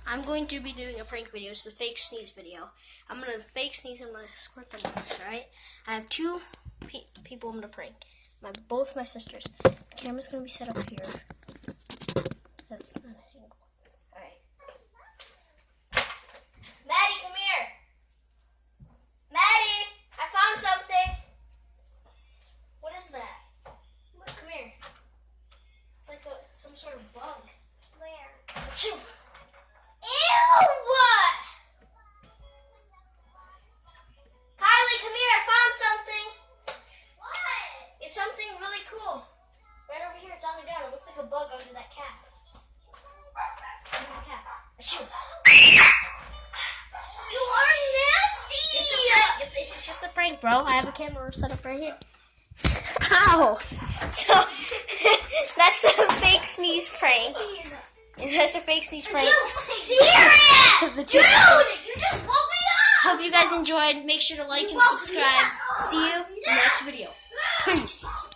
I'm going to be doing a prank video. It's the fake sneeze video. I'm going to fake sneeze. I'm going to squirt them on this, alright? I have two people I'm going to prank. Both my sisters. The camera's going to be set up here. That's not an angle. Alright. Maddie, come here. Maddie, I found something. What is that? Look, come here. It's like some sort of bug. Where? Achoo. Ew! Kylie, come here. I found something. What? It's something really cool. Right over here. It's on the ground. It looks like a bug under that cap. Under the cap. Achoo. You are nasty! It's just a prank, bro. I have a camera set up right here. Ow! So, that's the fake sneeze prank. That's the fake sneeze prank. Serious? Dude, you just woke me up! Hope you guys enjoyed. Make sure to like and subscribe. See you in the next video. Peace.